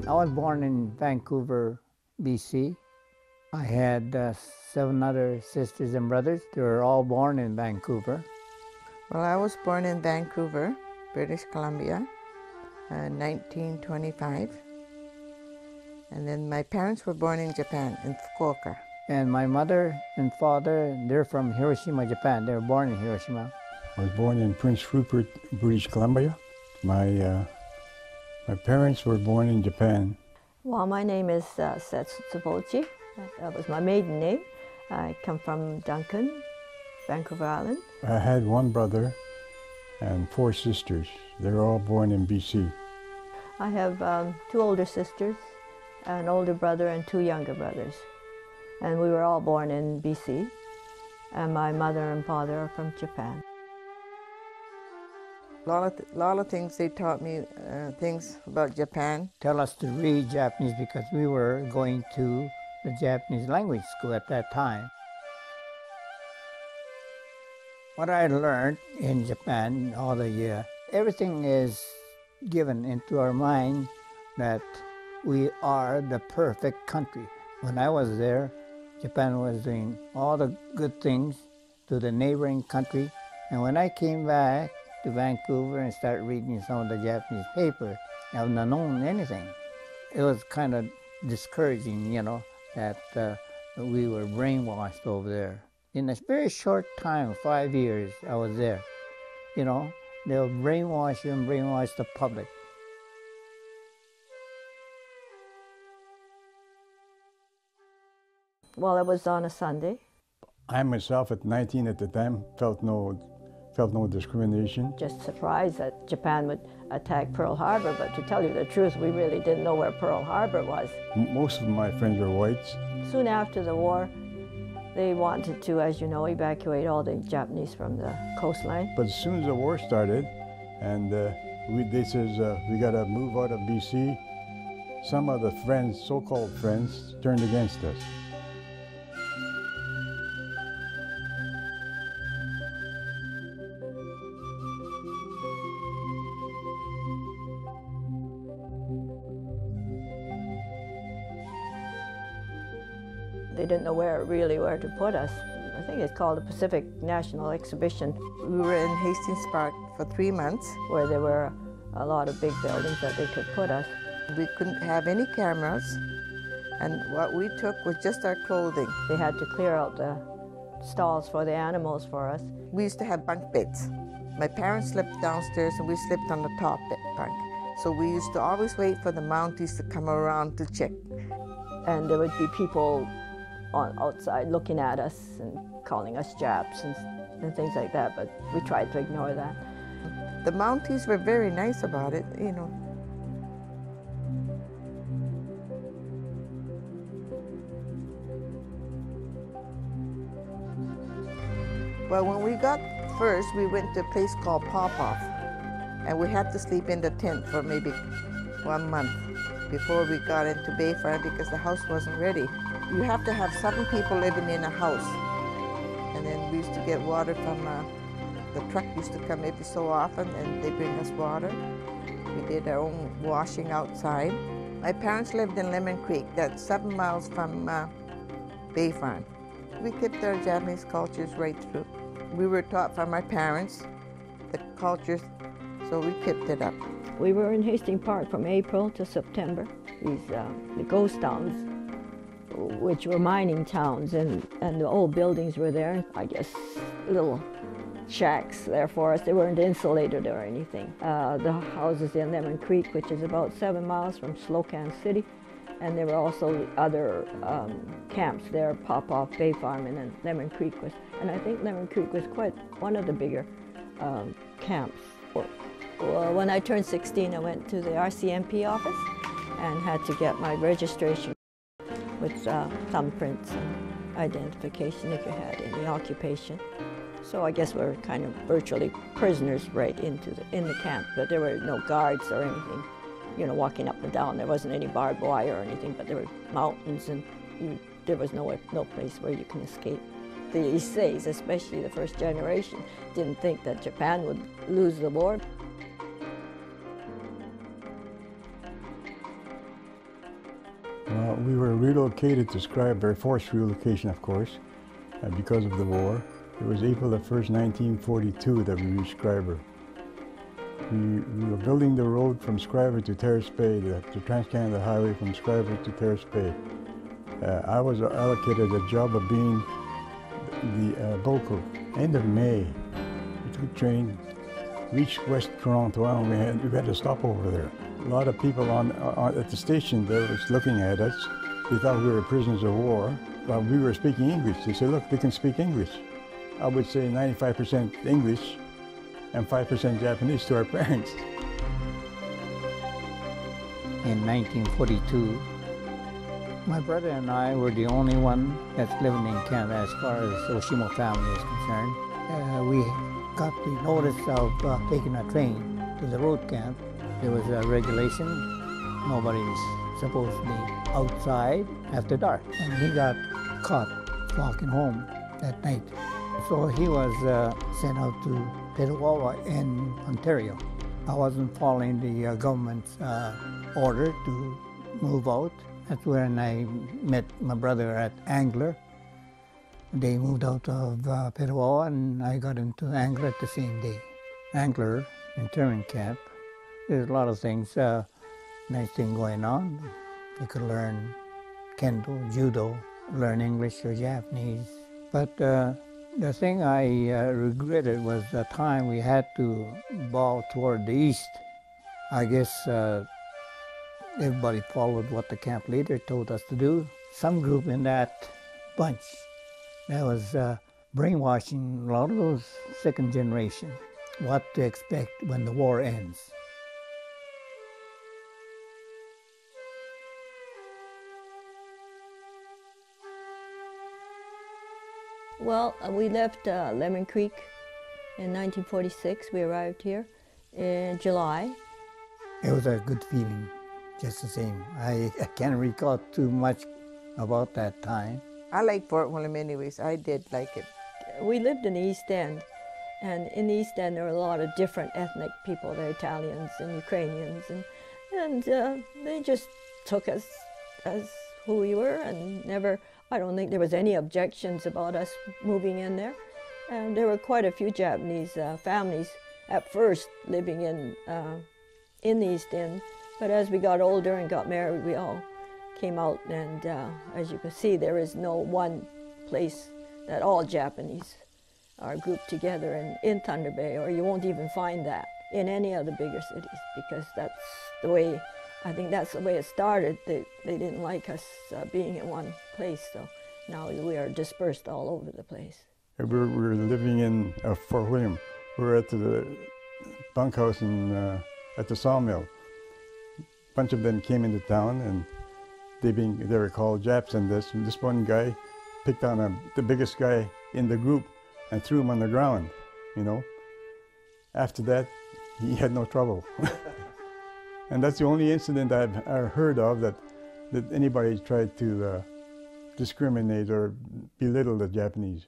I was born in Vancouver, BC. I had 7 other sisters and brothers. They were all born in Vancouver. Well, I was born in Vancouver, British Columbia, in 1925. And then my parents were born in Japan, in Fukuoka. And my mother and father, they're from Hiroshima, Japan. They were born in Hiroshima. I was born in Prince Rupert, British Columbia. My parents were born in Japan. Well, my name is Setsubochi. That was my maiden name. I come from Duncan, Vancouver Island. I had one brother and 4 sisters. They were all born in BC. I have 2 older sisters, an older brother and 2 younger brothers. And we were all born in BC. And my mother and father are from Japan. A lot of things they taught me, things about Japan. Tell us to read Japanese because we were going to the Japanese language school at that time. What I learned in Japan all the year, everything is given into our mind that we are the perfect country. When I was there, Japan was doing all the good things to the neighboring country. And when I came back to Vancouver and started reading some of the Japanese paper, I had not known anything. It was kind of discouraging, that we were brainwashed over there. In a very short time, 5 years, I was there. They'll brainwash you and brainwash the public. Well, it was on a Sunday. I myself, at 19 at the time, felt no discrimination. Just surprised that Japan would attack Pearl Harbor, but to tell you the truth, we really didn't know where Pearl Harbor was. Most of my friends were whites. Soon after the war, they wanted to, as you know, evacuate all the Japanese from the coastline. But as soon as the war started, and they says we got to move out of BC, some of the friends, so-called friends, turned against us. They didn't know where to put us. I think it's called the Pacific National Exhibition. We were in Hastings Park for 3 months. Where there were a lot of big buildings that they could put us. We couldn't have any cameras, and what we took was just our clothing. They had to clear out the stalls for the animals for us. We used to have bunk beds. My parents slept downstairs and we slept on the top bunk. So we used to always wait for the Mounties to come around to check. And there would be people outside looking at us and calling us Japs and things like that, but we tried to ignore that. The Mounties were very nice about it, Well, when we got first, we went to a place called Popoff, and we had to sleep in the tent for maybe 1 month before we got into Bayfront because the house wasn't ready. You have to have 7 people living in a house. And then we used to get water from, the truck used to come every so often and they bring us water. We did our own washing outside. My parents lived in Lemon Creek, that's 7 miles from Bayfront. We kept our Japanese cultures right through. We were taught from our parents the cultures, so we kept it up. We were in Hastings Park from April to September. These the ghost towns, which were mining towns, and the old buildings were there. I guess little shacks there for us. They weren't insulated or anything. The houses in Lemon Creek, which is about 7 miles from Slocan City, and there were also other camps there, Popoff, Bay Farm, and then Lemon Creek was. And I think Lemon Creek was quite one of the bigger camps. Well, when I turned 16, I went to the RCMP office and had to get my registration with thumbprints and identification if you had any occupation. So I guess we're kind of virtually prisoners right in the camp, but there were no guards or anything, walking up and down. There wasn't any barbed wire or anything, but there were mountains and there was no place where you can escape. The Issei's, especially the first generation, didn't think that Japan would lose the war. we were relocated to Scriber, forced relocation, of course, because of the war. It was April the 1st, 1942 that we reached Scriber. We were building the road from Scriber to Terrace Bay, the Trans-Canada Highway from Scriber to Terrace Bay. I was allocated the job of being the local. End of May, we took a train, reached West Toronto, and we had to stop over there. A lot of people at the station there was looking at us. They thought we were prisoners of war, but we were speaking English. They said, look, they can speak English. I would say 95% English and 5% Japanese to our parents. In 1942, my brother and I were the only one that's living in Canada as far as the Oshimo family is concerned. We got the notice of taking a train to the road camp. There was a regulation. Nobody's supposed to be outside after dark. And he got caught walking home that night. So he was sent out to Petawawa in Ontario. I wasn't following the government's order to move out. That's when I met my brother at Angler. They moved out of Petawawa and I got into Angler at the same day. Angler, internment camp, there's a lot of things, nice thing going on. You could learn Kendo, Judo, learn English or Japanese. But the thing I regretted was the time we had to bow toward the east. I guess everybody followed what the camp leader told us to do. Some group in that bunch that was brainwashing a lot of those second generation, what to expect when the war ends. Well, we left Lemon Creek in 1946. We arrived here in July. It was a good feeling, just the same. I can't recall too much about that time. I like Fort William anyways. I did like it. We lived in the East End, and in the East End there were a lot of different ethnic people. There were Italians and Ukrainians, and they just took us as who we were, and never, I don't think there was any objections about us moving in there. And there were quite a few Japanese families at first living in the East End, but as we got older and got married, we all came out, and as you can see, there is no one place that all Japanese are grouped together in Thunder Bay, or you won't even find that in any of the bigger cities, because that's the way, I think that's the way it started. They didn't like us being in one place, so now we are dispersed all over the place. We were living in Fort William. We were at the bunkhouse at the sawmill. A bunch of them came into town, and they were called Japs, and this one guy picked on the biggest guy in the group and threw him on the ground, you know. After that, he had no trouble. And that's the only incident I've heard of that anybody tried to discriminate or belittle the Japanese.